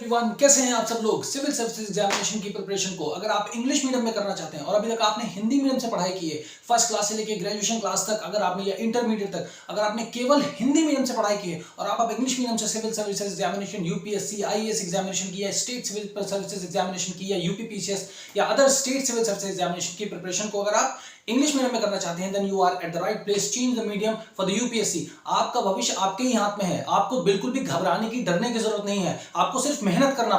Everyone, कैसे हैं आप सब लोग। सिविल सर्विसेज एग्जामिनेशन की प्रिपरेशन को अगर आप इंग्लिश मीडियम में करना चाहते हैं और अभी तक आपने हिंदी मीडियम से पढ़ाई की है, फर्स्ट क्लास से लेकर ग्रेजुएशन क्लास तक, अगर आपने या इंटरमीडिएट तक अगर आपने केवल हिंदी मीडियम से पढ़ाई की है और आप इंग्लिश मीडियम से civil services examination, UPSC, IAS examination की या स्टेट सिविल सर्विसेज एग्जामिनेशन की या यूपीपीसीएस या other state civil services examination की प्रिपरेशन को अगर आप इंग्लिश मीडियम में करना चाहते हैं, then you are at the right place. Change the medium for the UPSC. आपका भविष्य आपके ही हाथ में है। आपको बिल्कुल भी घबराने की, डरने की जरूरत नहीं है। आपको सिर्फ मेहनत करना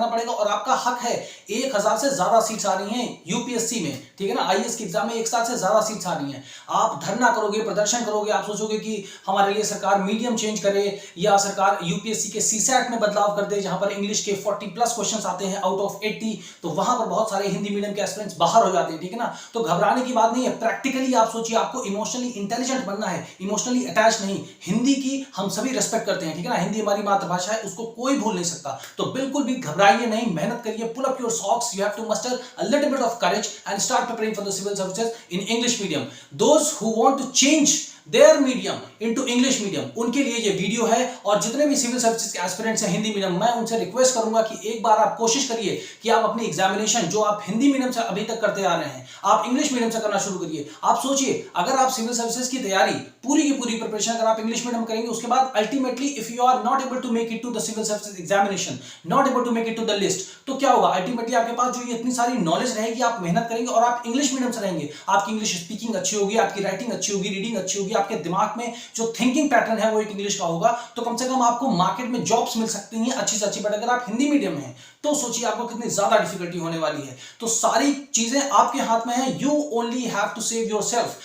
पड़ेगा और आपका हक है। 1000 से ज्यादा सीट्स आ रही हैं यूपीएससी में, ठीक है ना। आईएएस के एग्जाम में 1000 से ज्यादा सीट्स आ रही हैं। आप धरना करोगे, प्रदर्शन करोगे, आप सोचोगे कि हमारे लिए सरकार मीडियम चेंज करे या सरकार यूपीएससी के सीसैट में बदलाव कर दे, जहां पर इंग्लिश के 40+ क्वेश्चन आते हैं आउट ऑफ 80, तो वहां पर बहुत सारे हिंदी मीडियम के एस्पिरेंट्स बाहर हो जाते हैं, ठीक है ना। तो घबराने की बात नहीं है। प्रैक्टिकली आप सोचिए, आपको इमोशनली इंटेलिजेंट बनना है, इमोशनली अटैच नहीं। हिंदी की हम सभी रिस्पेक्ट करते हैं, ठीक है ना। हिंदी हमारी मातृभाषा है, उसको कोई भूल नहीं सकता। तो बिल्कुल भी घबराइए नहीं, मेहनत करिए, pull up your socks, you have to muster a little bit of courage and start preparing for the civil services in English medium. Those who want to change their medium into English medium, उनके लिए ये video है। और जितने भी civil services के aspirants हैं Hindi medium, मैं उनसे रिक्वेस्ट करूंगा कि एक बार आप कोशिश करिए कि आप अपनी एग्जामिनेशन जो आप हिंदी मीडियम से अभी तक करते आ रहे हैं, आप इंग्लिश मीडियम से करना शुरू करिए। आप सोचिए, अगर आप सिविल सर्विसेज की तैयारी पूरी की पूरी प्रिपरेशन अगर आप इंग्लिश मीडियम करेंगे, उसके बाद ultimately if you are not able to make it to the civil services examination, not able to make it to the list, तो क्या होगा? अल्टीमेटली आपके पास जो ये इतनी सारी नॉलेज रहेगी, आप मेहनत करेंगे और आप इंग्लिश मीडियम से रहेंगे, आपकी इंग्लिश स्पीकिंग अच्छी होगी, आपकी राइटिंग अच्छी होगी, रीडिंग अच्छी होगी, आपके दिमाग में जो थिंकिंग पैटर्न है वो एक इंग्लिश का होगा, तो कम से कम आपको मार्केट में जॉब्स मिल सकती हैं अच्छी से अच्छी। बट अगर आप हिंदी मीडियम में हैं तो सोचिए आपको कितनी ज्यादा डिफिकल्टी होने वाली है। तो सारी चीजें आपके हाथ में है। You only have to save yourself.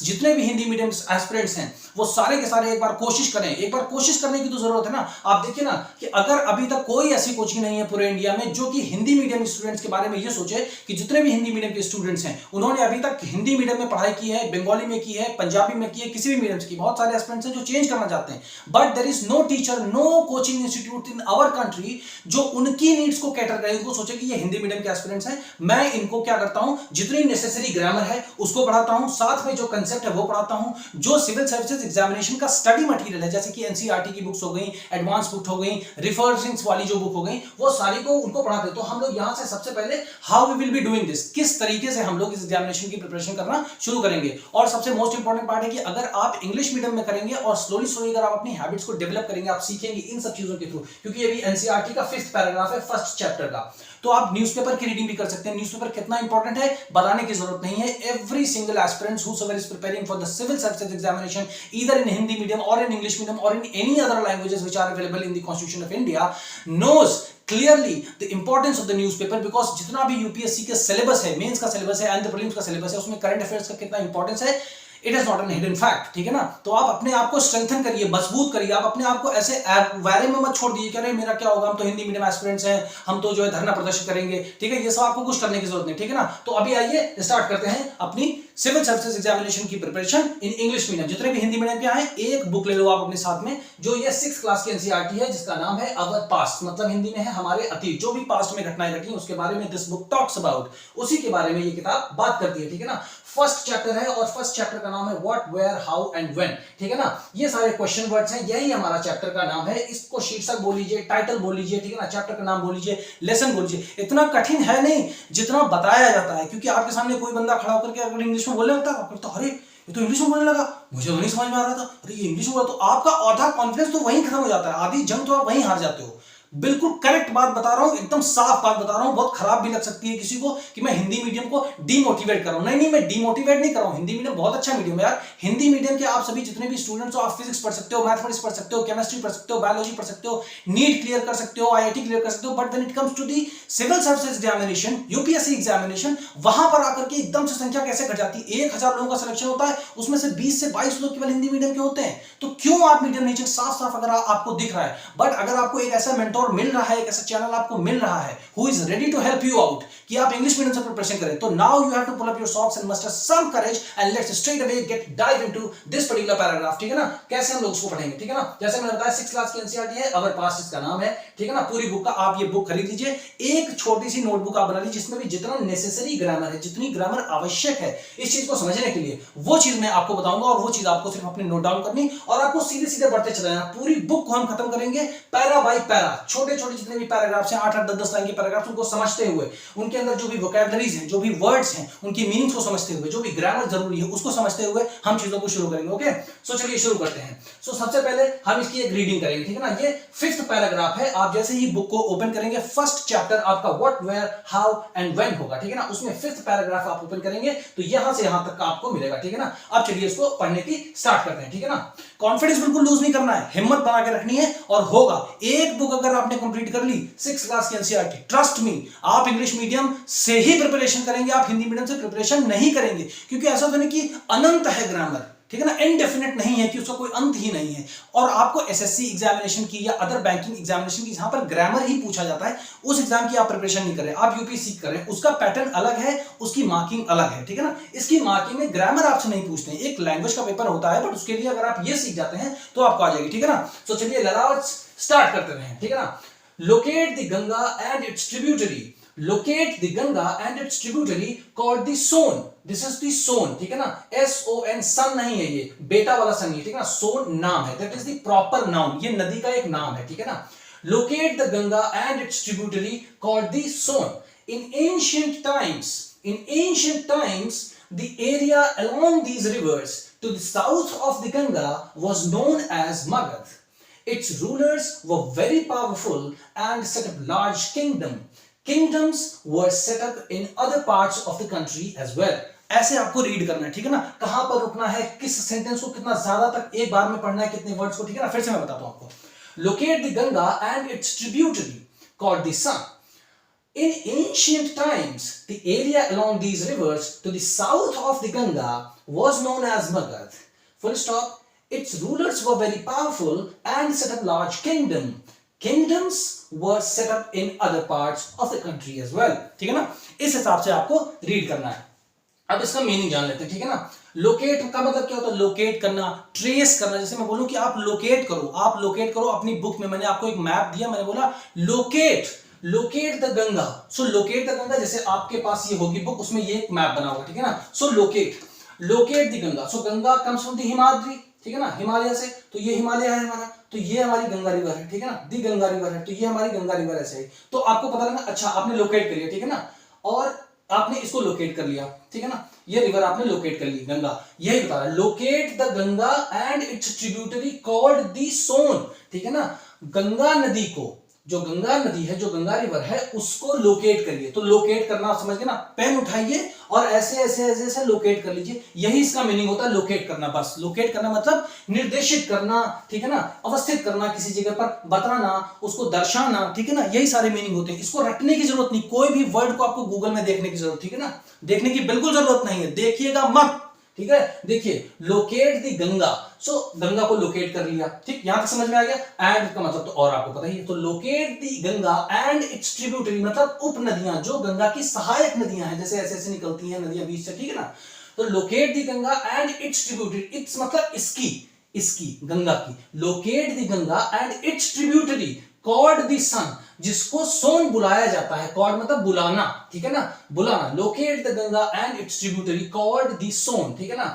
जितने भी हिंदी मीडियम एस्पिरेंट्स हैं वो सारे के सारे एक बार कोशिश करें। एक बार कोशिश करने की तो जरूरत है ना। आप देखिए ना कि अगर अभी तक कोई ऐसी कोचिंग नहीं है पूरे इंडिया में जो कि हिंदी मीडियम स्टूडेंट्स के बारे में ये सोचे कि जितने भी हिंदी मीडियम के स्टूडेंट्स हैं उन्होंने अभी तक हिंदी मीडियम में पढ़ाई की है, बंगाली में की है, पंजाबी में की है, किसी भी मीडियम की। बहुत सारे एस्पिरेंट्स हैं जो चेंज करना चाहते हैं, but there is no teacher, no coaching institute in our country जो उनकी नीड्स को कैटर करे, उनको सोचे कि ये हिंदी मीडियम के एस्पिरेंट्स हैं। मैं इनको क्या करता हूं, जितनी नेसेसरी ग्रामर है उसको पढ़ाता हूं, साथ में जो कंसेप्ट है वो पढ़ाता हूं, जो सिविल सर्विसेज एग्जामिनेशन का स्टडी मटेरियल है, जैसे कि एनसीईआरटी की बुक्स हो गई, एडवांस बुक हो गई, रेफरेंस वाली जो बुक हो गई, वो सारी को उनको पढ़ाते। तो हम लोग यहां से सबसे पहले how we will be doing this, किस तरीके से हम लोग इस एग्जामिनेशन की प्रिपरेशन करना शुरू करेंगे। और सबसे मोस्ट इंपॉर्टेंट पार्ट है कि अगर आप इंग्लिश मीडियम में करेंगे और स्लोली अगर आप अपनी हैबिट्स को डेवलप करेंगे, आप सीखेंगे इन सब चीजों के थ्रू, क्योंकि ये भी एनसीईआरटी का 5th पैराग्राफ है फर्स्ट चैप्टर का। तो आप न्यूज़पेपर की रीडिंग भी कर सकते हैं। न्यूज़पेपर कितना इंपॉर्टेंट है बताने की जरूरत नहीं है। Every single aspirant whosoever is preparing for the civil services examination either in Hindi medium or in English medium or in any other languages which are available in the Constitution of India knows clearly the importance of the newspaper, because जितना भी UPSC के syllabus है, mains का syllabus है and prelims का syllabus है, उसमें current affairs का कितना इंपॉर्टेंस है, it is not an hidden fact, ठीक है ना। तो आप अपने आप को स्ट्रेंथन करिए, मजबूत करिए। आप अपने आप को ऐसे वायरे में मत छोड़ दीजिए कि अरे मेरा क्या होगा, हम तो हिंदी मीडियम एस्पिरेंट्स हैं, हम तो जो है धरना प्रदर्शन करेंगे, ठीक है। ये सब आपको कुछ करने की जरूरत नहीं, ठीक है ना। तो अभी आइए स्टार्ट करते हैं अपनी सिविल सर्विसेज एग्जामिनेशन की प्रिपरेशन इन इंग्लिश मीडियम। जितने भी हिंदी मीडियम के हैं एक बुक ले लो आप अपने साथ में, जो ये 6th क्लास की एनसीईआरटी है, जिसका नाम है अवर पास्ट, मतलब हिंदी में है हमारे अतीत। जो भी पास्ट में घटनाएं घटी उसके बारे में दिस बुक टॉक्स अबाउट, उसी के बारे में ये किताब बात करती है, ठीक है ना। फर्स्ट चैप्टर है और फर्स्ट चैप्टर का नाम है what, where, how and when, ठीक है ना। ये सारे क्वेश्चन वर्ड्स हैं, यही हमारा चैप्टर का नाम है। इसको शीर्षक बोल लीजिए, टाइटल बोल लीजिए, ठीक है ना। चैप्टर का नाम बोल लीजिए, लेसन बोल लीजिए। इतना कठिन है नहीं जितना बताया जाता है, क्योंकि आपके सामने कोई बंदा खड़ा होकर के अगर इंग्लिश में बोलने लगता है तो अरे ये तो इंग्लिश में बोलने लगा, मुझे तो नहीं समझ में आ रहा था, अरे ये इंग्लिश में बोला, तो आपका आधा कॉन्फिडेंस तो वहीं खत्म हो जाता है, आधी जंग तो आप वहीं हार जाते हो। बिल्कुल करेक्ट बात बता रहा हूं, एकदम साफ बात बता रहा हूं। बहुत खराब भी लग सकती है किसी को कि मैं हिंदी मीडियम को डीमोटिवेट कर रहा हूं। नहीं, मैं डीमोटिवेट नहीं कर रहा हूं। हिंदी मीडियम बहुत अच्छा मीडियम है यार। हिंदी मीडियम के आप सभी जितने भी स्टूडेंट्स हो, आप फिजिक्स पढ़ सकते हो, मैथमेटिक्स पढ़ सकते हो, केमिस्ट्री पढ़ सकते हो, बायोलॉजी पढ़ सकते हो, नीट क्लियर कर सकते हो, आईआईटी क्लियर कर सकते हो। But when it comes to the civil services examination, UPSC examination, वहां पर आकर के एकदम से संख्या कैसे घट जाती है। 1000 लोगों का सिलेक्शन होता है, उसमें से 20 से 22 लोग केवल हिंदी मीडियम के होते हैं। तो क्यों आप मीडियम नीचे साफ साफ अगर आपको दिख रहा है। बट अगर आपको एक ऐसा मेंटोर मिल रहा है, चैनल आपको मिल रहा है who is ready to help you out कि आप इंग्लिश मीडियम से प्रिपरेशन करें, तो now you have to pull up your socks and muster some courage and let's straight away get dive into this particular paragraph, ठीक है ना। कैसे हम लोग उसको पढ़ेंगे, ठीक है ना। जैसे मैंने बताया 6th क्लास की एनसीईआरटी है, अवर पास्ट इसका नाम है, ठीक है ना। पूरी बुक का आप ये बुक खरीद लीजिए, एक छोटी सी नोटबुक आप बना लीजिए जिसमें भी जितना नेसेसरी ग्रामर है, जितनी ग्रामर आवश्यक है इस चीज को समझने के लिए, वो चीज मैं आपको बताऊंगा और वो चीज आपको सिर्फ अपने नोट डाउन करनी और आपको सीधे सीधे बढ़ते चले जाना। पूरी बुक को हम खत्म करेंगे पैरा बाय पैरा, छोटे छोटे जितने भी पैराग्राफ्स हैं, 8-8 10-10 लाइन के पैराग्राफ्स, उनको समझते हुए, उनके अंदर जो भी वोकैबुलरीज हैं, जो भी वर्ड्स हैं, उनकी मीनिंग्स को समझते हुए, जो भी ग्रामर जरूरी है उसको समझते हुए हम चीजों को शुरू करेंगे। ओके, सो चलिए शुरू करते हैं। सो सबसे पहले हम इसकी एक रीडिंग करेंगे, ठीक है ना। ये 5th पैराग्राफ है। आप जैसे ही बुक को ओपन करेंगे, फर्स्ट चैप्टर आपका what, where, how and when होगा, ठीक है ना। उसमें 5th पैराग्राफ आप ओपन करेंगे तो यहां से यहां तक का आपको मिलेगा, ठीक है ना। अब चलिए इसको पढ़ने की स्टार्ट करते हैं, ठीक है ना। कॉन्फिडेंस बिल्कुल लूज नहीं करना है, हिम्मत बना के रखनी है और होगा। एक बुक अगर आपने कंप्लीट कर ली 6th क्लास की एनसीईआरटी, ट्रस्ट मी, आप इंग्लिश मीडियम से ही प्रिपरेशन करेंगे, आप हिंदी मीडियम से प्रिपरेशन नहीं करेंगे, क्योंकि ऐसा तो नहीं कि अनंत है ग्रामर, ठीक है ना, इनडेफिनेट नहीं है कि उसका कोई अंत ही नहीं है। और आपको एसएससी एग्जामिनेशन की या अदर बैंकिंग एग्जामिनेशन की जहां पर ग्रामर ही पूछा जाता है, उस एग्जाम की आप प्रिपरेशन नहीं कर रहे, आप यूपीएससी कर रहे हैं, उसका पैटर्न अलग है, उसकी मार्किंग अलग है, ठीक है ना। इसकी मार्किंग में ग्रामर आपसे नहीं पूछते हैं, एक लैंग्वेज का पेपर होता है, बट उसके लिए अगर आप ये सीख जाते हैं तो आपको आ जाएगी, ठीक है ना। तो चलिए स्टार्ट करते हैं, ठीक है ना। Locate the Ganga and its tributary, locate the Ganga and its tributary called the Son. This is the Son, ठीक है ना। SON, सन नहीं है, ये बेटा वाला सन नहीं, ठीक है ना। सोन नाम है, that is the proper noun, ये नदी का एक नाम है, ठीक है ना। Locate the Ganga and its tributary called the Son. In ancient times, the area along these rivers to the south of the Ganga was known as Magad. Its rulers were very powerful and set up large Kingdoms were set up in other parts of the country as well. ऐसे आपको read करना है, ठीक है ना। कहां पर रुकना है, किस सेंटेंस को कितना ज्यादा तक एक बार में पढ़ना है, कितने वर्ड्स को, ठीक है ना। फिर से मैं बताता हूं आपको। Locate the Ganga and its tributary called the Son. In ancient times, the area along these rivers to the south of the Ganga was known as Magad. Full stop. Its rulers were very powerful and set up large Kingdoms were set up in other parts of the country as well, ठीक है ना। इस हिसाब से आपको read करना है। अब इसका मीनिंग जान लेते हैं, ठीक है ना। लोकेट का मतलब क्या होता है, लोकेट करना, ट्रेस करना। जैसे मैं बोलूं कि आप लोकेट करो अपनी बुक में, मैंने आपको एक मैप दिया, मैंने बोला locate the Ganga. So locate the Ganga, जैसे आपके पास ये होगी बुक, उसमें ये एक मैप बना होगा, ठीक है ना। So locate the Ganga. So Ganga comes from the Himadri, ठीक है ना, हिमालय से, तो ये हिमालय है हमारा, तो ये हमारी गंगा रिवर है, ठीक है ना। दी गंगा रिवर है, तो ये हमारी गंगा रिवर ऐसे है। तो आपको पता लगा, अच्छा आपने लोकेट कर लिया, ठीक है ना, और आपने इसको लोकेट कर लिया, ठीक है ना। ये रिवर आपने लोकेट कर ली, गंगा, यही बता रहा है। Locate the Ganga and its tributary called the Son, ठीक है ना। गंगा नदी को, जो गंगा नदी है, जो गंगा रिवर है, उसको लोकेट करिए। तो लोकेट करना आप समझ गए ना, पेन उठाइए और ऐसे लोकेट कर लीजिए, यही इसका मीनिंग होता है, लोकेट करना। बस लोकेट करना मतलब निर्देशित करना, ठीक है ना, अवस्थित करना किसी जगह पर, बताना, उसको दर्शाना, ठीक है ना, यही सारे मीनिंग होते हैं। इसको रटने की जरूरत नहीं, कोई भी वर्ड को आपको गूगल में देखने की जरूरत, ठीक है ना, देखने की बिल्कुल जरूरत नहीं है, देखिएगा मत, ठीक है। देखिए, locate the Ganga, so Ganga को लोकेट कर लिया, ठीक, यहां तक समझ में आ गया। एंड का मतलब तो और आपको पता ही है। तो locate the Ganga and its tributary मतलब उप नदियां, जो गंगा की सहायक नदियां हैं, जैसे ऐसे निकलती हैं नदियां बीच से, ठीक है ना। तो locate the Ganga and its tributary, its मतलब इसकी गंगा की। Locate the Ganga and its tributary called the Son, जिसको सोन बुलाया जाता है। कॉल्ड मतलब बुलाना, ठीक है ना, बुलाना। Locate the Ganga and its tributary called the Son, ठीक है ना।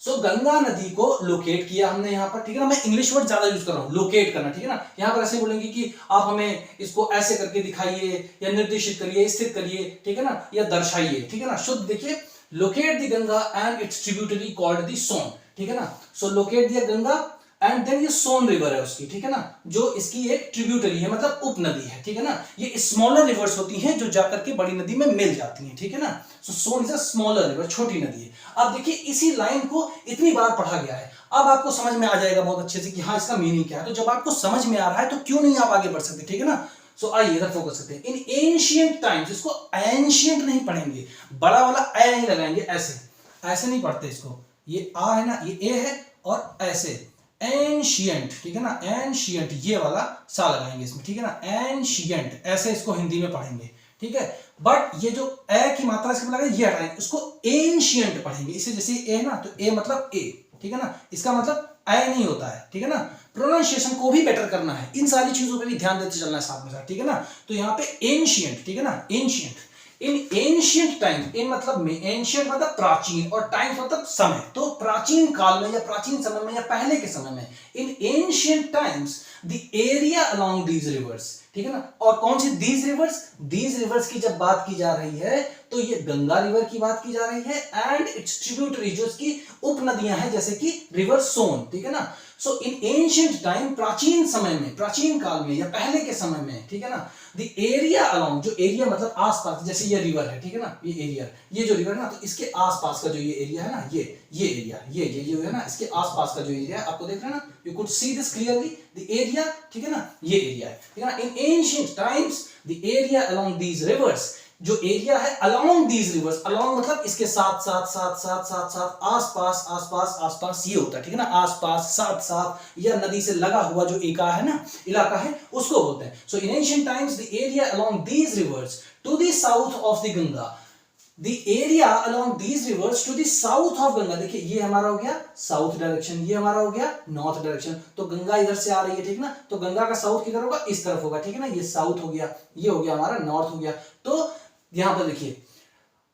सो गंगा नदी को लोकेट किया हमने यहाँ पर, ठीक है ना। मैं इंग्लिश वर्ड ज्यादा यूज कर रहा हूँ, लोकेट करना, ठीक है ना। यहाँ पर ऐसे बोलेंगे कि आप हमें इसको ऐसे करके दिखाइए, या निर्देशित करिए, स्थित करिए, ठीक है ना, या दर्शाइए, ठीक है ना। शुद्ध देखिए, locate the Ganga and its tributary called the Son, ठीक है ना। सो लोकेट दिया गंगा एंड देन ये सोन रिवर है उसकी, ठीक है ना, जो इसकी एक ट्रिब्यूटरी है, मतलब उप नदी है, ठीक है ना। ये स्मॉलर रिवर्स होती हैं जो जाकर के बड़ी नदी में मिल जाती हैं, ठीक है ना। सो सोन इज अ स्मॉलर रिवर, छोटी नदी है। अब देखिए, इसी लाइन को इतनी बार पढ़ा गया है, अब आपको समझ में आ जाएगा बहुत अच्छे से कि हाँ इसका मीनिंग क्या है। तो जब आपको समझ में आ रहा है तो क्यों नहीं आप आगे बढ़ सकते, ठीक है ना। सो आइए इधर फोकस करते हैं। इन एंशिएंट टाइम्स, इसको एंशिएंट नहीं पढ़ेंगे, बड़ा वाला ए नहीं लगाएंगे, ऐसे नहीं पढ़ते इसको। ये आ है ना, ये ए है, और ऐसे एंशिएंट, ठीक है ना, एंशिएंट, ये वाला सा लगाएंगे इसमें, ठीक है ना। एंशिएंट ऐसे इसको हिंदी में पढ़ेंगे, ठीक है। बट ये जो ए की मात्रा इसके लगा, ये हटाएंगे, इसको एंशिएंट पढ़ेंगे। इसे जैसे ए ना, तो ए मतलब ए, ठीक है ना, इसका मतलब ए नहीं होता है, ठीक है ना। प्रोनाउंसिएशन को भी बेटर करना है, इन सारी चीजों पे भी ध्यान देते चलना है साथ में साथ, ठीक है ना। तो यहाँ पे एंशिएंट, ठीक है ना, एंशिएंट, इन एंशियंट टाइम, इन मतलब में, एंशियंट मतलब प्राचीन और टाइम मतलब समय, तो प्राचीन काल में या प्राचीन समय में या पहले के समय में, in ancient times the area along these reverse, ठीक है ना। और कौन सी दीज रिवर्स की जब बात की जा रही है तो ये गंगा रिवर की बात की जा रही है एंड इट्स ट्रिब्यूटरी, जो इसकी उप नदियां हैं जैसे कि रिवर सोन, ठीक है ना। सो इन एंशियंट टाइम, प्राचीन समय में, प्राचीन काल में या पहले के समय में, ठीक है ना, द एरिया अलोंग, जो एरिया मतलब आसपास, जैसे ये रिवर है, ठीक है ना, ये एरिया, ये जो रिवर है ना, तो इसके आसपास का जो ये एरिया है ना, ये एरिया, ये जो है ना, इसके आसपास का जो एरिया है, आपको देख रहे हैं ना, you could see this clearly, the area, ठीक है ना, ये एरिया है, ठीक है ना। In ancient times the area along these reverse, जो एरिया है अलोंग दीज रिवर्स, अलोंग मतलब इसके साथ साथ साथ साथ साथ साथ, आसपास आसपास आसपास, ये होता है, ठीक है ना, आसपास साथ साथ या नदी से लगा हुआ जो एका है ना, इलाका है, उसको बोलते हैं। So in ancient times the area along these rivers to the south of the Ganga, the area along these rivers to the south of Ganga, देखिए ये हमारा हो गया साउथ डायरेक्शन, ये हमारा हो गया नॉर्थ डायरेक्शन, तो गंगा इधर से आ रही है, ठीक ना, तो गंगा का साउथ किधर होगा, इस तरफ होगा, ठीक है ना, ये साउथ हो गया, ये हो गया हमारा नॉर्थ हो गया। तो यहां पर देखिए,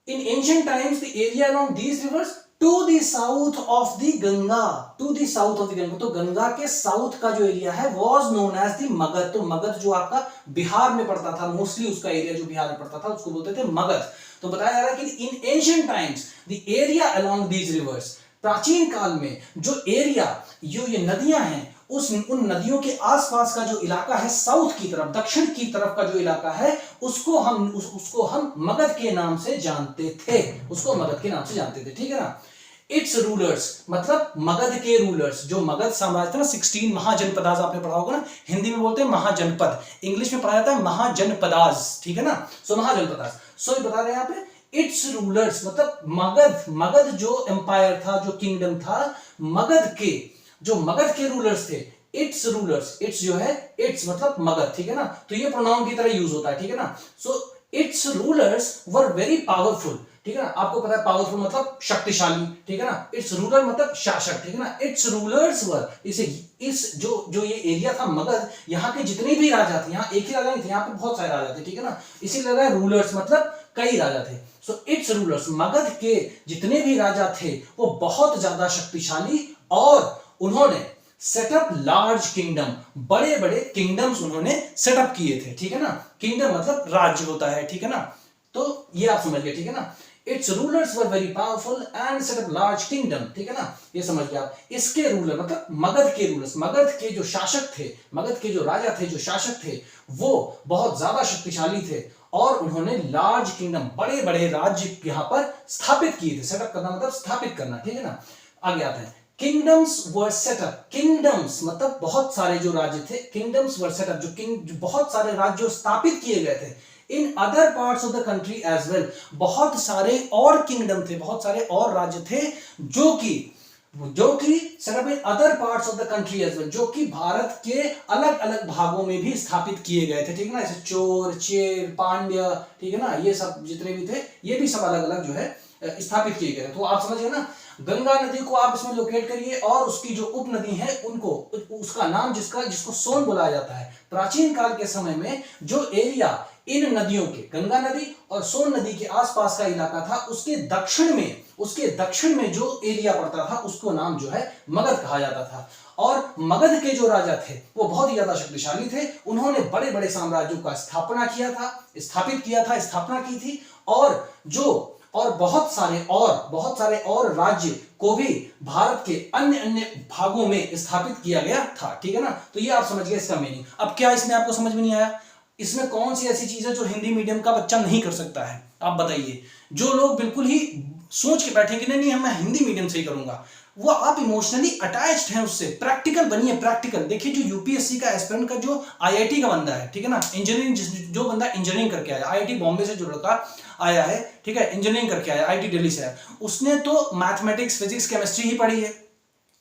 in ancient times the area along these rivers to the south of the Ganga, to the south of the Ganga, तो गंगा के साउथ का जो एरिया है was known as the Magadha, तो मगध जो आपका बिहार में पड़ता था, मोस्टली उसका एरिया जो बिहार में पड़ता था उसको बोलते थे मगध। तो बताया जा रहा है कि इन ancient times the area along these reverse, प्राचीन काल में जो एरिया, जो ये नदियां हैं, उन नदियों के आसपास का जो इलाका है, साउथ की तरफ, दक्षिण की तरफ का जो इलाका है, उसको हम मगध के नाम से जानते थे, उसको मगध के नाम से जानते थे, ठीक है ना। इट्स रूलर्स मतलब मगध के रूलर्स, जो मगध साम्राज्य था ना, 16 महाजनपदाज, आपने पढ़ा होगा ना, हिंदी में बोलते हैं महाजनपद, इंग्लिश में पढ़ा जाता है महाजनपदाज, ठीक है ना, सो महाजनपदाज। सो ये बता रहे हैं यहाँ पे इट्स रूलर्स मतलब मगध जो एम्पायर था, जो किंगडम था, जो मगध के रूलर्स थे, इट्स रूलर्स, इट्स जो है, इट्स मतलब मगध, ठीक है ना, तो ये प्रोनाउन की तरह यूज होता है, ठीक है ना। So it's rulers were very powerful, ठीक है ना, आपको पता है पावरफुल मतलब शक्तिशाली, ठीक है ना, इट्स रूलर मतलब शासक, ठीक है ना, इट्स रूलर्स वर, इस जो ये एरिया था मगध, यहाँ के जितने भी राजा थे, यहाँ एक ही राजा नहीं थे, यहाँ पे बहुत सारे राजा थे, ठीक है ना, इसीलिए लगा रूलर्स मतलब कई राजा थे। सो इट्स रूलर्स, मगध के जितने भी राजा थे वो बहुत ज्यादा शक्तिशाली, और उन्होंने सेटअप लार्ज किंगडम, बड़े बड़े किंगडम्स उन्होंने सेटअप किए थे, ठीक है ना, किंगडम मतलब राज्य होता है, ठीक है ना, तो ये आप समझ गए, ठीक है ना। It's rulers were very powerful and setup large kingdom, ठीक है ना, ये समझ गए आप। इसके रूलर मतलब मगध के रूलर्स, मगध के जो शासक थे, मगध के जो राजा थे, जो शासक थे, वो बहुत ज्यादा शक्तिशाली थे, और उन्होंने लार्ज किंगडम, बड़े बड़े राज्य यहाँ पर स्थापित किए थे, सेटअप करना मतलब स्थापित करना, ठीक है ना। आगे आते हैं, किंगडम्स वर सेटअप, किंगडम्स मतलब बहुत सारे जो राज्य थे, किंगडम्स वर सेटअप, जो बहुत सारे राज्य स्थापित किए गए थे, in other parts of the country as well, बहुत सारे और किंगडम थे, बहुत सारे और राज्य थे जो कि setup in other parts of the country as well, जो कि भारत के अलग अलग भागों में भी स्थापित किए गए थे, ठीक है ना, जैसे चोर, चेर, पांड्य, ठीक है ना, ये सब जितने भी थे, ये भी सब अलग अलग जो है स्थापित किए गए। तो आप समझिए ना, गंगा नदी को आप इसमें लोकेट करिए, और उसकी जो उप नदी है उनको, उसका नाम जिसको सोन बुलाया जाता है। प्राचीन काल के समय में जो एरिया इन नदियों के, गंगा नदी और सोन नदी के आसपास का इलाका था, उसके दक्षिण में जो एरिया पड़ता था, उसको नाम जो है मगध कहा जाता था। और मगध के जो राजा थे वो बहुत ही ज्यादा शक्तिशाली थे, उन्होंने बड़े बड़े साम्राज्यों का स्थापना की थी, और बहुत सारे और राज्य को भी भारत के अन्य भागों में स्थापित किया गया था, ठीक है ना। तो ये आप समझ गए इसका मीनिंग। अब क्या इसमें आपको समझ में नहीं आया? इसमें कौन सी ऐसी चीज है जो हिंदी मीडियम का बच्चा नहीं कर सकता है? आप बताइए। जो लोग बिल्कुल ही सोच के बैठे कि नहीं मैं हिंदी मीडियम से ही करूंगा, वो आप इमोशनली अटैच्ड हैं उससे। प्रैक्टिकल बनिए, प्रैक्टिकल देखिए। जो यूपीएससी का एस्पिरेंट का जो आईआईटी का बंदा है, ठीक है ना, इंजीनियरिंग, जो बंदा इंजीनियरिंग करके आया, आईआईटी बॉम्बे से जो लड़का आया है, ठीक है, इंजीनियरिंग करके आया, आईआईटी दिल्ली से आया, उसने तो मैथमेटिक्स, फिजिक्स, केमिस्ट्री ही पढ़ी है।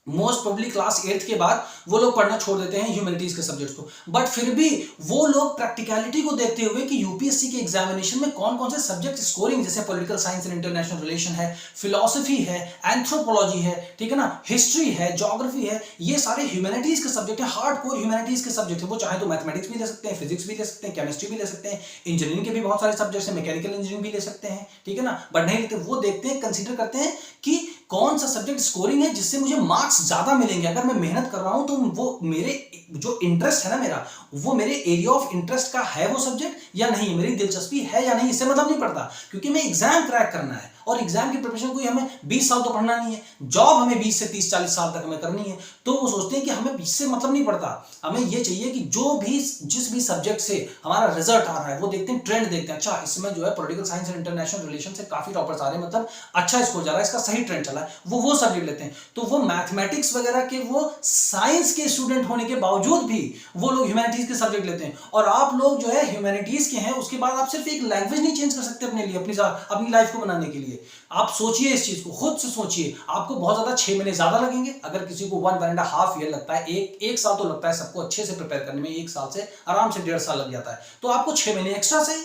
मोस्ट प्रोबेबली क्लास 8th के बाद वो लोग पढ़ना छोड़ देते हैं ह्यूमैनिटीज के सब्जेक्ट्स को, बट फिर भी वो लोग प्रैक्टिकलिटी को देखते हुए कि यूपीएससी के एग्जामिनेशन में कौन कौन से सब्जेक्ट स्कोरिंग, जैसे political science and international relation है, फिलॉसफी है, एंथ्रोपोलॉजी है, ठीक है ना, हिस्ट्री है, ज्योग्राफी है, ये सारे ह्यूमैनिटीज के सब्जेक्ट है, हार्ड कोर ह्यूमैनिटीज के सब्जेक्ट है। वो चाहे तो मैथमेटिक्स भी ले सकते हैं, फिजिक्स भी ले सकते हैं, केमिस्ट्री भी ले सकते हैं, इंजीनियरिंग के भी बहुत सारे सब्जेक्ट्स हैं, मैकेनिकल इंजीनियरिंग भी ले सकते हैं, ठीक है ना, बट नहीं लेते। वो देखते हैं, कंसीडर करते हैं कि कौन सा सब्जेक्ट स्कोरिंग है जिससे मुझे मार्क्स ज्यादा मिलेंगे। अगर मैं मेहनत कर रहा हूं तो वो मेरे जो इंटरेस्ट है ना, मेरा वो मेरे एरिया ऑफ इंटरेस्ट का है वो सब्जेक्ट या नहीं, मेरी दिलचस्पी है या नहीं, इससे मतलब नहीं पड़ता, क्योंकि मैं एग्जाम क्रैक करना है और एग्जाम की प्रिपरेशन कोई हमें 20 साल तो पढ़ना नहीं है, जॉब हमें 20 से 30 40 साल तक हमें करनी है। तो वो सोचते हैं कि हमें इससे मतलब नहीं पड़ता, हमें ये चाहिए कि जो भी जिस भी सब्जेक्ट से हमारा रिजल्ट आ रहा है वो देखते हैं, ट्रेंड देखते हैं, अच्छा इसमें जो है political science and international relation से काफी टॉपर्स आ रहे हैं, मतलब अच्छा स्कोर जा रहा है, इसका सही ट्रेंड चला है, वो सब्जेक्ट लेते हैं। तो वो मैथमेटिक्स वगैरह के, वो साइंस के स्टूडेंट होने के बावजूद भी वो लोग ह्यूमैनिटीज के सब्जेक्ट लेते हैं। और आप लोग जो है ह्यूमैनिटीज के हैं, उसके बाद आप सिर्फ एक लैंग्वेज नहीं चेंज कर सकते अपने लिए, अपनी लाइफ को बनाने के लिए। आप सोचिए इस चीज को, खुद से सोचिए, आपको बहुत ज्यादा 6 महीने ज्यादा लगेंगे। अगर किसी को 1.5 ईयर लगता है, एक साल तो लगता है सबको अच्छे से प्रिपेयर करने में, एक साल से आराम से 1.5 साल लग जाता है, तो आपको 6 महीने एक्स्ट्रा सही,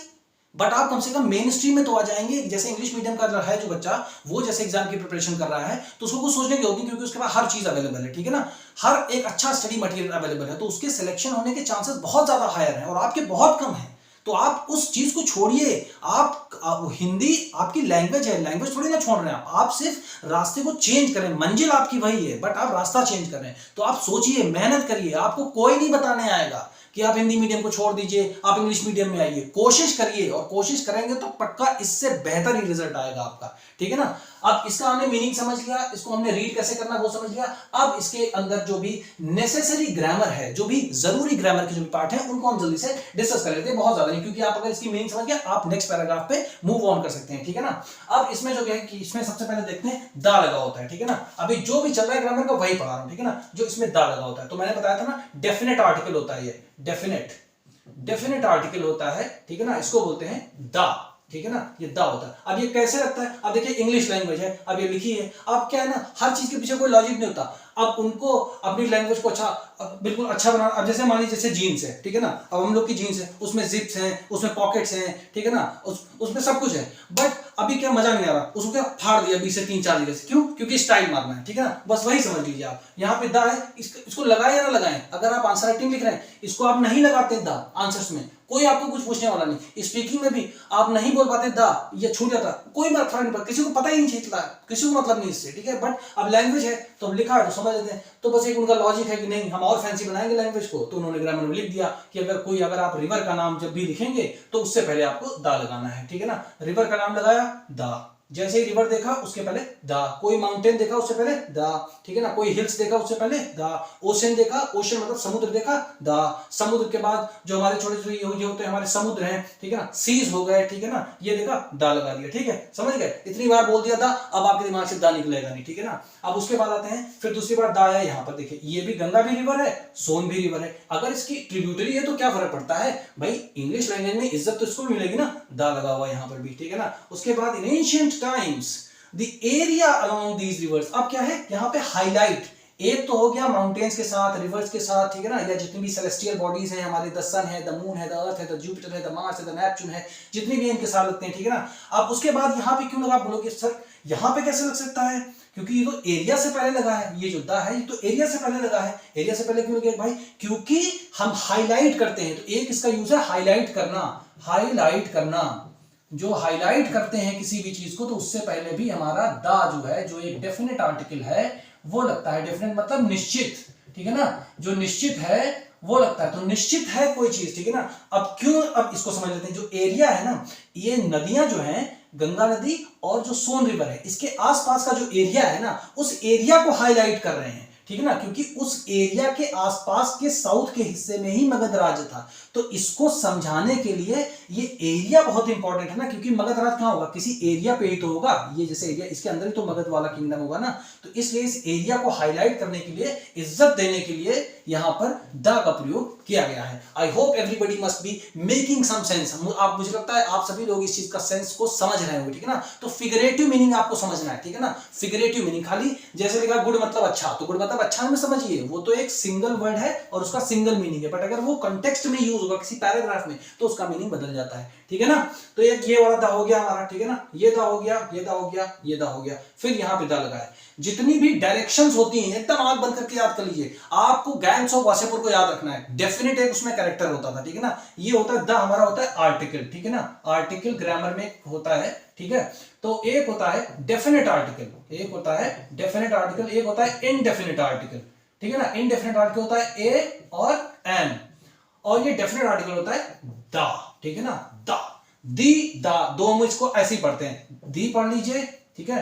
बट आप कम से कम मेन स्ट्रीम में तो आ जाएंगे। जैसे इंग्लिश मीडियम का है जो बच्चा, वो जैसे एग्जाम की प्रिपरेशन कर रहा है तो उसको कुछ सोचने की होगी, क्योंकि उसके पास हर चीज अवेलेबल है, ठीक है ना, हर एक अच्छा स्टडी मटेरियल अवेलेबल है, तो उसके सिलेक्शन होने के चांसेस बहुत ज्यादा हायर हैं और आपके बहुत कम है। तो आप उस चीज को छोड़िए, आप हिंदी आपकी लैंग्वेज है, लैंग्वेज थोड़ी ना छोड़ रहे हैं आप सिर्फ रास्ते को चेंज करें, मंजिल आपकी वही है बट आप रास्ता चेंज कर रहे हैं। तो आप सोचिए, मेहनत करिए, आपको कोई नहीं बताने आएगा कि आप हिंदी मीडियम को छोड़ दीजिए, आप इंग्लिश मीडियम में आइए, कोशिश करिए, और कोशिश करेंगे तो पक्का इससे बेहतर ही रिजल्ट आएगा आपका, ठीक है ना। अब इसका हमने मीनिंग समझ लिया, इसको हमने रीड कैसे करना वो समझ लिया। अब इसके अंदर जो भी नेसेसरी ग्रामर है, जो भी जरूरी ग्रामर के जो भी पार्ट है, उनको हम जल्दी से डिस्कस कर लेते हैं, बहुत ज्यादा नहीं, क्योंकि आप अगर इसकी मीनिंग समझ गए आप नेक्स्ट पैराग्राफ पे मूव ऑन कर सकते हैं, ठीक है ना। अब इसमें जो है कि इसमें सबसे पहले देखते हैं दा लगा होता है, ठीक है ना। अभी जो भी चल रहा है ग्रामर का वही पढ़ा रहा हूं, ठीक है ना। जो इसमें दा लगा होता है, तो मैंने बताया था ना, डेफिनेट आर्टिकल होता है, ये डेफिनेट आर्टिकल होता है, ठीक है ना, इसको बोलते हैं दा, ठीक है ना, ये दा होता है। अब ये कैसे लगता है, अब देखिए इंग्लिश लैंग्वेज है, अब ये लिखी है, अब क्या है ना, हर चीज के पीछे कोई लॉजिक नहीं होता। अब उनको अपनी लैंग्वेज को बिल्कुल अच्छा बनाना। अब जैसे मान लीजिए जैसे जीन्स है, ठीक है ना, अब हम लोग की जीन्स है, उसमें जिप्स हैं, उसमें पॉकेट्स हैं, ठीक है ना, उसमें सब कुछ है, बट अभी क्या मजा नहीं आ रहा, उसको क्या फाड़ दिया 20 से 3-4 जगह से, क्यों, क्योंकि स्टाइल मारना है, ठीक है ना, बस वही समझ लीजिए आप। यहाँ पे दा है, इसको लगाए या ना लगाएं। अगर आप आंसर राइटिंग लिख रहे हैं, इसको आप नहीं लगाते दा आंसर्स में, कोई आपको कुछ पूछने वाला नहीं। स्पीकिंग में भी आप नहीं बोल पाते दा, ये छूट जाता, कोई फर्क नहीं पड़ता, किसी को पता ही नहीं चलता, किसी को मतलब नहीं इससे, ठीक है। बट अब लैंग्वेज है तो अब लिखा है तो समझ लेते हैं। तो बस एक उनका लॉजिक है कि नहीं हम और फैंसी बनाएंगे लैंग्वेज को, तो उन्होंने ग्रामर में लिख दिया कि अगर आप रिवर का नाम जब भी लिखेंगे तो उससे पहले आपको दा लगाना है, ठीक है ना। रिवर का नाम लगाया दा, जैसे ही रिवर देखा उसके पहले दा, कोई माउंटेन देखा उससे पहले दा, ठीक है ना, कोई हिल्स देखा उससे पहले दा, ओशन देखा, ओशन मतलब समुद्र देखा दा, समुद्र के बाद जो हमारे छोटे छोटे ये होते हैं हमारे समुद्र हैं, ठीक है ना, सीज हो गए, ठीक है ना, ये देखा दा लगा दिया, ठीक है, समझ गए। इतनी बार बोल दिया दा, अब आपके दिमाग से दा निकलेगा नहीं, ठीक है ना। अब उसके बाद आते हैं, फिर दूसरी बार दा है, यहाँ पर देखिए ये भी गंगा भी रिवर है, सोन भी रिवर है। अगर इसकी ट्रिब्यूटरी है तो क्या फर्क पड़ता है भाई, इंग्लिश लैंग्वेज में इज्जत तो इसको भी मिलेगी ना, दा लगा हुआ यहाँ पर भी, ठीक है ना। उसके बाद इन ancient times the area along these reverse, अब क्या है यहाँ पे हाईलाइट, एक तो हो गया माउंटेन्स के साथ, रिवर्स के साथ, ठीक है ना, या जितनी भी सेलेस्टियल बॉडीज हैं हमारे, द सन है, द मून है, द अर्थ है, द जुपिटर है, द मार्स है, द नेपच्यून है, जितनी भी इनके साथ लगते हैं, ठीक है ना। अब उसके बाद यहाँ पे क्यों लगा, बोलोगे सर यहाँ पे कैसे लग सकता है, क्योंकि ये तो एरिया से पहले लगा है, ये जो दा है ये तो एरिया से पहले लगा है। एरिया से पहले क्यों लगे भाई, क्योंकि हम हाईलाइट करते हैं, तो एक इसका यूज है हाईलाइट करना, हाईलाइट करना, जो हाईलाइट करते हैं किसी भी चीज को, तो उससे पहले भी हमारा दा जो है, जो एक डेफिनेट आर्टिकल है वो लगता है। डेफिनेट मतलब निश्चित, ठीक है ना, जो निश्चित है वो लगता है, तो निश्चित है कोई चीज, ठीक है ना। अब क्यों, अब इसको समझ लेते हैं। जो एरिया है ना, ये नदियां जो हैं, गंगा नदी और जो सोन रिवर है, इसके आसपास का जो एरिया है ना, उस एरिया को हाईलाइट कर रहे हैं, ठीक है ना, क्योंकि उस एरिया के आसपास के साउथ के हिस्से में ही मगध राज्य था। तो इसको समझाने के लिए ये एरिया बहुत इंपॉर्टेंट है ना, क्योंकि मगध राज्य कहां होगा, किसी एरिया पे ही तो होगा, ये जैसे एरिया इसके अंदर ही तो मगध वाला किंगडम होगा ना। तो इसलिए इस एरिया को हाईलाइट करने के लिए, इज्जत देने के लिए यहां पर द का प्रयोग किया गया है। I hope everybody must be making some sense. आप, मुझे लगता है आप सभी लोग इस चीज का सेंस को समझ रहे होंगे, ठीक है ना। तो फिगरेटिव मीनिंग आपको समझना है, ठीक है ना, फिगरेटिव मीनिंग। खाली जैसे लिखा गुड मतलब अच्छा, तो गुड मतलब मतलब अच्छा में समझिए, वो तो एक सिंगल वर्ड है और उसका सिंगल मीनिंग है, बट अगर वो कॉन्टेक्स्ट में यूज होगा किसी पैराग्राफ में तो उसका मीनिंग बदल जाता है, ठीक है ना। तो एक ये वाला दा हो गया हमारा, ठीक है ना, ये दा हो गया, ये दा हो गया, ये दा हो गया, फिर यहाँ पे दा लगा है। जितनी भी डायरेक्शंस होती हैं एकदम आंख बंद करके याद कर लीजिए, आपको गैंग्स ऑफ वासेपुर को याद रखना है। डेफिनेट एक उसमें कैरेक्टर होता था, ठीक है ना। ये होता है द, हमारा होता है आर्टिकल, ठीक है ना, आर्टिकल ग्रामर में होता है, ठीक है। तो एक होता है डेफिनेट आर्टिकल, एक होता है डेफिनेट आर्टिकल, एक होता है इनडेफिनेट आर्टिकल, ठीक है ना। इनडेफिनेट आर्टिकल होता है ए और एन, और ये डेफिनेट आर्टिकल होता है द, ठीक है ना, द, दी, द, दो हम इसको ऐसे ही पढ़ते हैं, दी पढ़ लीजिए, ठीक है,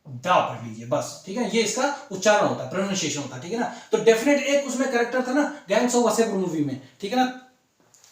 दा पढ़ लीजिए, बस, ठीक है। ये इसका उच्चारण होता है, प्रोनाउंसिएशन होता है, ठीक है ना। तो डेफिनेट एक उसमें कैरेक्टर था ना गैंग्स ऑफ वासेपुर मूवी में, ठीक है ना,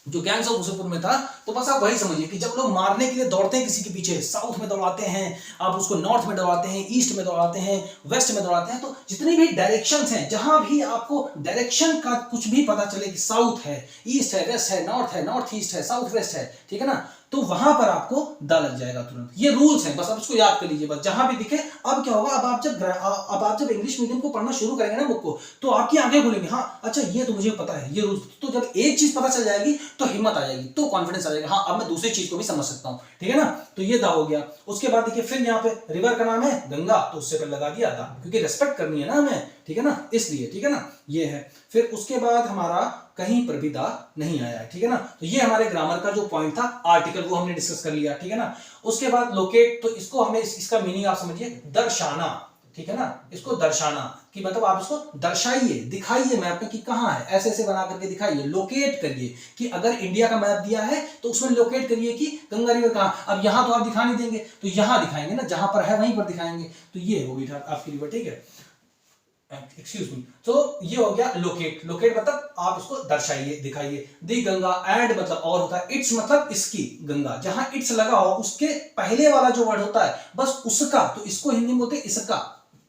जो गैंग्स ऑफ वासेपुर में था। तो बस आप वही समझिए कि जब लोग मारने के लिए दौड़ते हैं किसी के पीछे, साउथ में दौड़ाते हैं, आप उसको नॉर्थ में दौड़ाते हैं, ईस्ट में दौड़ाते हैं, वेस्ट में दौड़ाते हैं, तो जितनी भी डायरेक्शंस हैं, जहां भी आपको डायरेक्शन का कुछ भी पता चले कि साउथ है, ईस्ट है, वेस्ट है, नॉर्थ ईस्ट है, साउथ वेस्ट है, ठीक है ना, तो वहां पर आपको द लग जाएगा तुरंत। ये रूल्स हैं, बस आप इसको याद कर लीजिए, बस जहां भी दिखे। अब क्या होगा, अब आप जब इंग्लिश मीडियम को पढ़ना शुरू करेंगे ना बुक को, तो आपकी आंखें खुलेंगी, हाँ अच्छा ये तो मुझे पता है, ये रूल्स। तो जब एक चीज पता चल जाएगी तो हिम्मत आ जाएगी, तो कॉन्फिडेंस आ जाएगा, हाँ अब मैं दूसरी चीज को भी समझ सकता हूं, ठीक है ना। तो ये दा हो गया। उसके बाद देखिए फिर यहाँ पे रिवर का नाम है गंगा, तो उससे पहले लगा दिया दा, क्योंकि रेस्पेक्ट करनी है ना हमें, ठीक है ना, इसलिए, ठीक है ना, ये है। फिर उसके बाद हमारा कहीं पर भी दा नहीं आया है, ठीक है ना। तो ये हमारे ग्रामर का जो पॉइंट था आर्टिकल, वो हमने डिस्कस कर लिया, ठीक है ना। उसके बाद लोकेट, तो इसको हमें इसका मीनिंग आप समझिए, दर्शाना, ठीक है ना, इसको दर्शाना कि मतलब आप इसको दर्शाइए, दिखाइए मैप में कि कहां है, ऐसे ऐसे बना करके दिखाइए, लोकेट करिए। कि अगर इंडिया का मैप दिया है तो उसमें लोकेट करिए कि गंगा रिवर कहां। अब यहां तो आप दिखा नहीं देंगे, तो यहां दिखाएंगे ना, जहां पर है वहीं पर दिखाएंगे। तो ये होगी आपकी रिवर, ठीक है, एक्सक्यूज मी। तो ये हो गया लोकेट, लोकेट मतलब आप इसको दर्शाइए, दिखाइए। दी गंगा, एंड मतलब और होता है, इट्स मतलब इसकी, गंगा जहां इट्स लगा हो उसके पहले वाला जो वर्ड होता है बस उसका, तो इसको हिंदी में बोलते हैं इसका,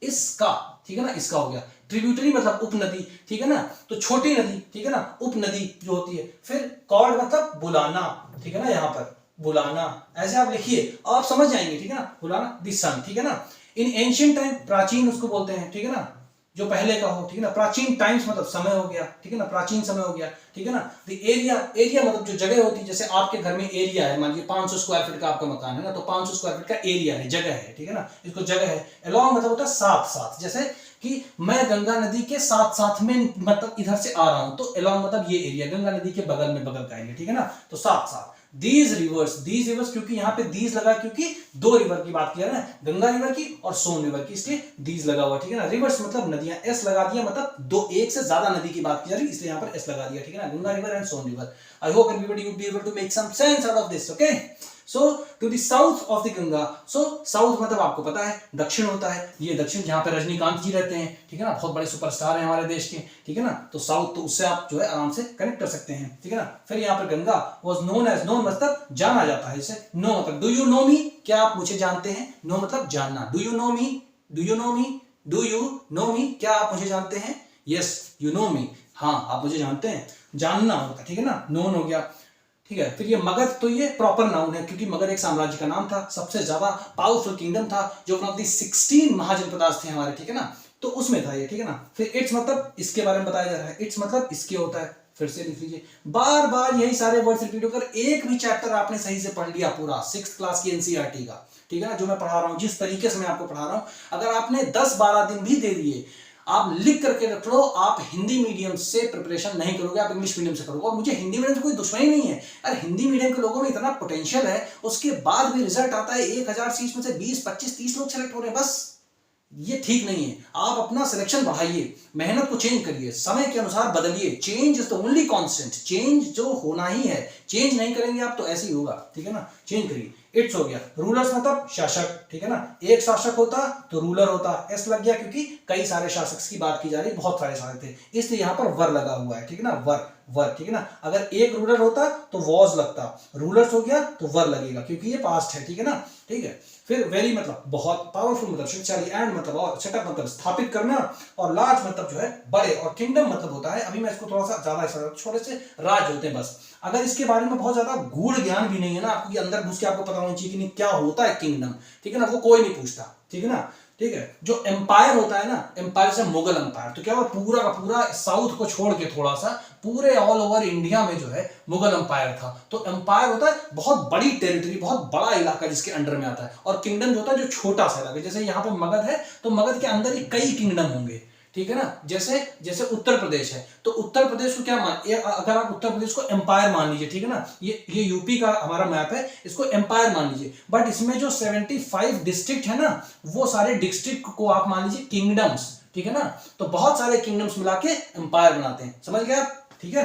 इसका, ठीक है ना, इसका हो गया। ट्रिब्यूटरी मतलब उपनदी, ठीक है ना, तो छोटी नदी, ठीक है ना, उपनदी जो होती है। फिर कॉर्ड मतलब बुलाना, ठीक है ना, यहां पर बुलाना, ऐसे आप लिखिए, आप समझ जाएंगे, ठीक है ना, बुलाना, द सन, ठीक है ना। इन एंशिएंट टाइम, प्राचीन उसको बोलते हैं, ठीक है ना, जो पहले का हो, ठीक है ना। प्राचीन टाइम्स मतलब समय हो गया, ठीक है ना, प्राचीन समय हो गया, ठीक है ना। द एरिया, एरिया मतलब जो जगह होती है, जैसे आपके घर में एरिया है, मान लीजिए 500 स्क्वायर फीट का आपका मकान है ना, तो 500 स्क्वायर फीट का एरिया है, जगह है, ठीक है ना, इसको जगह है। अलोंग मतलब होता है साथ साथ, जैसे कि मैं गंगा नदी के साथ साथ में मतलब इधर से आ रहा हूं, तो अलोंग मतलब ये एरिया, गंगा नदी के बगल में, बगल का एरिया, ठीक है ना, तो साथ साथ। दीज रिवर्स क्योंकि यहाँ पे दीज लगा, क्योंकि दो रिवर की बात किया ना, गंगा रिवर की और सोन रिवर की, इसलिए दीज लगा हुआ, ठीक है ना। रिवर्स मतलब नदियां, एस लगा दिया मतलब दो, एक से ज्यादा नदी की बात की जा रही है, इसलिए यहाँ पर एस लगा दिया, ठीक है ना, Ganga river and Son river. I hope everybody would be able to make some sense out of this, okay. So to the south of the Ganga, so south मतलब आपको पता है दक्षिण होता है, ये दक्षिण जहां पे रजनीकांत जी रहते हैं, ठीक है ना, बहुत बड़े सुपरस्टार हैं हमारे देश के, ठीक है ना। तो साउथ, तो उससे आप जो है आराम से कनेक्ट कर सकते हैं, ठीक है ना। फिर यहाँ पर Ganga was known as, known मतलब जाना जाता है इसे, नो मतलब डू यू नो मी, क्या आप मुझे जानते हैं, नो मतलब जानना, do you know me, do you know me, do you know me, क्या आप मुझे जानते हैं, यस यू नो मी, हाँ आप मुझे जानते हैं, जानना होता है, ठीक है ना, नोन हो गया, ठीक है। फिर ये मगध, तो ये प्रॉपर नाउन है, क्योंकि मगध एक साम्राज्य का नाम था, सबसे ज्यादा पावरफुल किंगडम था, जो वन ऑफ द 16 महाजनपदास थे हमारे, ठीक है ना, तो उसमें था ये, ठीक है ना। फिर इट्स मतलब इसके बारे में बताया जा रहा है, इट्स मतलब इसके होता है, फिर से लिख लीजिए, बार बार यही सारे वर्ड्स रिपीट होकर एक भी चैप्टर आपने सही से पढ़ लिया पूरा 6th क्लास की एनसीईआरटी का, ठीक है ना, जो मैं पढ़ा रहा हूं, जिस तरीके से मैं आपको पढ़ा रहा हूं, अगर आपने 10-12 दिन भी दे दिए, आप लिख करके रख लो, आप हिंदी मीडियम से प्रिपरेशन नहीं करोगे, आप इंग्लिश मीडियम से करोगे। और मुझे हिंदी मीडियम से कोई दुश्मनी नहीं है, अरे हिंदी मीडियम के लोगों में इतना पोटेंशियल है, उसके बाद भी रिजल्ट आता है 1000 सीट में से 20, 25, 30 लोग सेलेक्ट हो रहे हैं, बस ये ठीक नहीं है। आप अपना सिलेक्शन बढ़ाइए, मेहनत को चेंज करिए, समय के अनुसार बदलिए, change is the only constant, change जो होना ही है, चेंज नहीं करेंगे आप तो ऐसे ही होगा, ठीक है ना, चेंज करिए। इट्स हो गया, रूलर्स मतलब शासक, ठीक है ना, एक शासक होता तो रूलर होता, एस लग गया क्योंकि कई सारे शासक की बात की जा रही, बहुत सारे शासक थे, इसलिए यहां पर वर लगा हुआ है, ठीक है ना, वर, वर, ठीक है ना। अगर एक रूलर होता तो वॉज लगता, रूलर्स हो गया तो वर लगेगा, क्योंकि ये पास्ट है, ठीक है ना, ठीक है। फिर वेरी मतलब बहुत, पावरफुल मतलब शक्तिशाली, एंड मतलब और, सेटअप मतलब स्थापित करना, और लार्ज मतलब जो है बड़े, और किंगडम मतलब होता है, अभी मैं इसको थोड़ा सा ज्यादा, छोटे से राज होते हैं बस। अगर इसके बारे में बहुत ज्यादा गूढ़ ज्ञान भी नहीं है ना आपको, कि अंदर घुस के आपको पता होना चाहिए कि नहीं क्या होता है किंगडम, ठीक है ना, वो कोई नहीं पूछता, ठीक है ना। ठीक है। जो एम्पायर होता है ना, एम्पायर से मुगल एम्पायर, तो क्या हुआ, पूरा का पूरा साउथ को छोड़ के थोड़ा सा पूरे ऑल ओवर इंडिया में जो है मुगल एम्पायर था। तो एम्पायर होता है बहुत बड़ी टेरिटरी, बहुत बड़ा इलाका जिसके अंडर में आता है, और किंगडम जो होता है जो छोटा सा इलाका। जैसे यहाँ पे मगध है तो मगध के अंदर ही कई किंगडम होंगे, ठीक है ना। जैसे जैसे उत्तर प्रदेश है तो उत्तर प्रदेश को क्या अगर आप उत्तर प्रदेश को एम्पायर मान लीजिए, ठीक है ना, ये यूपी का हमारा मैप है, इसको एम्पायर मान लीजिए। बट इसमें जो 75 डिस्ट्रिक्ट है ना, वो सारे डिस्ट्रिक्ट को आप मान लीजिए किंगडम्स, ठीक है ना। तो बहुत सारे किंगडम्स मिला के एम्पायर बनाते हैं, समझ गए आप, ठीक है।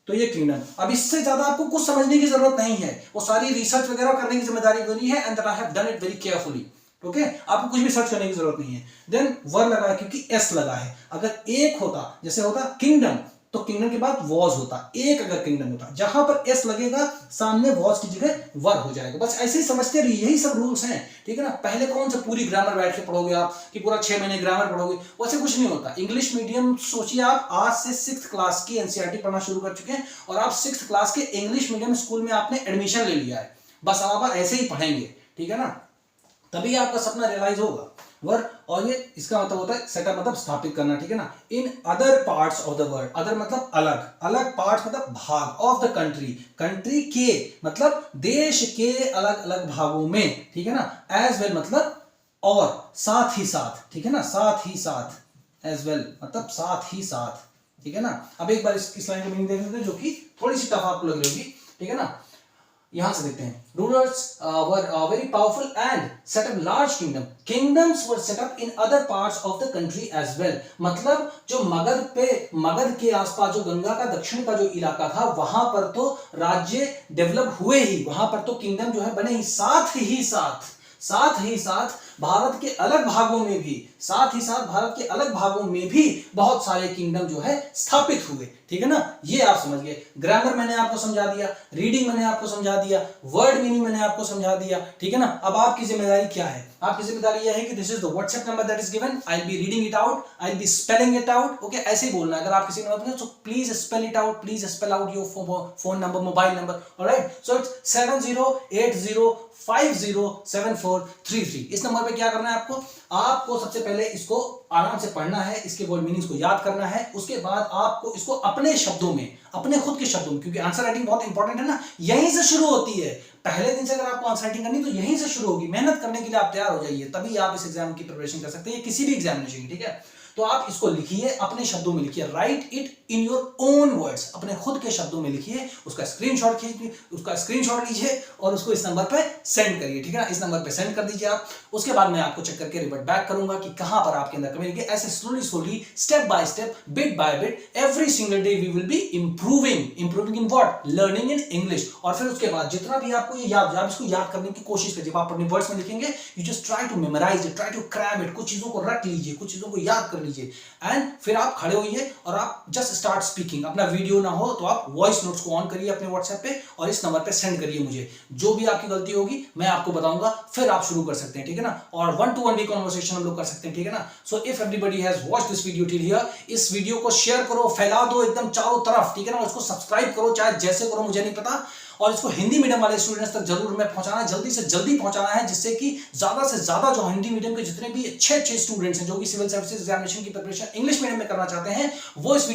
तो ये किंगडम, अब इससे ज्यादा आपको कुछ समझने की जरूरत नहीं है, वो सारी रिसर्च वगैरह करने की जिम्मेदारी मेरी है, and I have done it very carefully, okay. आपको कुछ भी सर्च करने की जरूरत नहीं है। देन वर लगा है क्योंकि एस लगा है। अगर एक होता, जैसे होता किंगडम, तो किंगडम के बाद वॉज होता, एक अगर किंगडम होता, जहां पर एस लगेगा सामने वॉज की जगह वर हो जाएगा। बस ऐसे ही समझते रहिए, यही सब रूल्स हैं, ठीक है ना। पहले कौन सा पूरी ग्रामर बैठ के पढ़ोगे आप कि पूरा 6 महीने ग्रामर पढ़ोगे, वैसे कुछ नहीं होता। इंग्लिश मीडियम सोचिए आप आज से 6th क्लास की एनसीईआरटी पढ़ना शुरू कर चुके हैं, और आप 6th क्लास के इंग्लिश मीडियम स्कूल में आपने एडमिशन ले लिया है, बस आप ऐसे ही पढ़ेंगे, ठीक है ना, तभी आपका सपना रियलाइज होगा। वर्ड, और ये इसका मतलब होता है सेटअप, मतलब स्थापित करना, ठीक है ना। इन other parts of the world, other मतलब अलग, अलग पार्ट्स मतलब भाग, ऑफ द कंट्री, कंट्री के मतलब देश के अलग अलग भागों में, ठीक है ना। एज वेल मतलब और, साथ ही साथ, ठीक है ना, साथ ही साथ, एज वेल मतलब साथ ही साथ, ठीक है ना। अब एक बार इस लाइन का मीनिंग देख लेते हैं, जो कि थोड़ी सी टफ आपको लग रही होगी, ठीक है ना। यहां से देखते हैं, rulers were very powerful and set up large kingdom, kingdoms were set up in other parts of the country as well. मतलब जो मगध के आसपास जो गंगा का दक्षिण का जो इलाका था, वहां पर तो राज्य डेवलप हुए ही, वहां पर तो किंगडम जो है बने ही, साथ ही साथ भारत के अलग भागों में भी, साथ ही साथ भारत के अलग भागों में भी बहुत सारे किंगडम जो है स्थापित हुए, ठीक है ना। ये आप समझ गए। ग्रामर मैंने आपको समझा दिया, रीडिंग मैंने आपको समझा दिया, वर्ड मीनिंग मैंने आपको समझा दिया, ठीक है ना। अब आपकी जिम्मेदारी क्या है, आपकी जिम्मेदारी यह है कि this is the WhatsApp number that is given, I will be reading it out, I will be spelling it out, okay. ऐसे ही बोलना है, अगर आप किसी नंबर पर, तो please spell it out, please spell out your phone number, mobile number, alright. So it's 7080507433। इस number पे क्या करना है आपको सबसे पहले इसको आराम से पढ़ना है, इसके वर्ड मीनिंग्स को याद करना है, उसके बाद आपको इसको अपने शब्दों में, अपने खुद के शब्दों में, क्योंकि आंसर राइटिंग बहुत इंपॉर्टेंट है ना, यहीं से शुरू होती है। पहले दिन से अगर आपको आंसर राइटिंग करनी तो यहीं से शुरू होगी। मेहनत करने के लिए आप तैयार हो जाइए, तभी आप इस एग्जाम की प्रिपरेशन कर सकते हैं, किसी भी एग्जामिनेशन की, ठीक है। तो आप इसको लिखिए, अपने शब्दों में लिखिए, right it in your own words, अपने खुद के शब्दों में लिखिए, उसका स्क्रीनशॉट लीजिए और उसको इस नंबर पे सेंड करिए, ठीक है ना। इस नंबर पे सेंड कर दीजिए आप, उसके बाद मैं आपको चेक करके रिवर्ट बैक करूंगा कि कहां पर आपके अंदर कमी लगी। ऐसे slowly step by step, bit by bit, every single day we will be improving in what, learning in English. और फिर उसके बाद जितना भी आपको ये याद, आप इसको याद करने की कोशिश कीजिए। आप अपने वर्ड्स में लिखेंगे, you just try to memorize it, try to cram it, कुछ चीजों को रट लीजिए, कुछ चीजों को याद कर लीजिए, एंड फिर आप खड़े होइए और आप जस्ट स्टार्ट स्पीकिंग। अपना वीडियो ना हो तो आप वॉइस नोट्स को ऑन करिए अपने व्हाट्सएप पे और इस नंबर पे सेंड करिए मुझे। जो भी आपकी गलती होगी मैं आपको बताऊंगा, फिर आप शुरू कर सकते हैं, ठीक है ना। और 1-to-1 भी कन्वर्सेशन हम लोग कर सकते हैं, ठीक है ना। So if everybody has watched this video till here, इस वीडियो को शेयर करो, फैला दो एकदम चारों तरफ, ठीक है ना। इसको सब्सक्राइब करो, चाहे जैसे करो मुझे नहीं पता, और इसको हिंदी मीडियम वाले स्टूडेंट्स तक जरूर में पहुंचाना है, जल्दी से जल्दी पहुंचाना है, जिससे कि ज्यादा से ज्यादा जो हिंदी मीडियम के जितने भी अच्छे स्टूडेंट्स हैं, जो कि सिविल सर्विसेज एग्जामिनेशन की प्रिपरेशन इंग्लिश मीडियम में करना चाहते हैं, वो इस वीडियो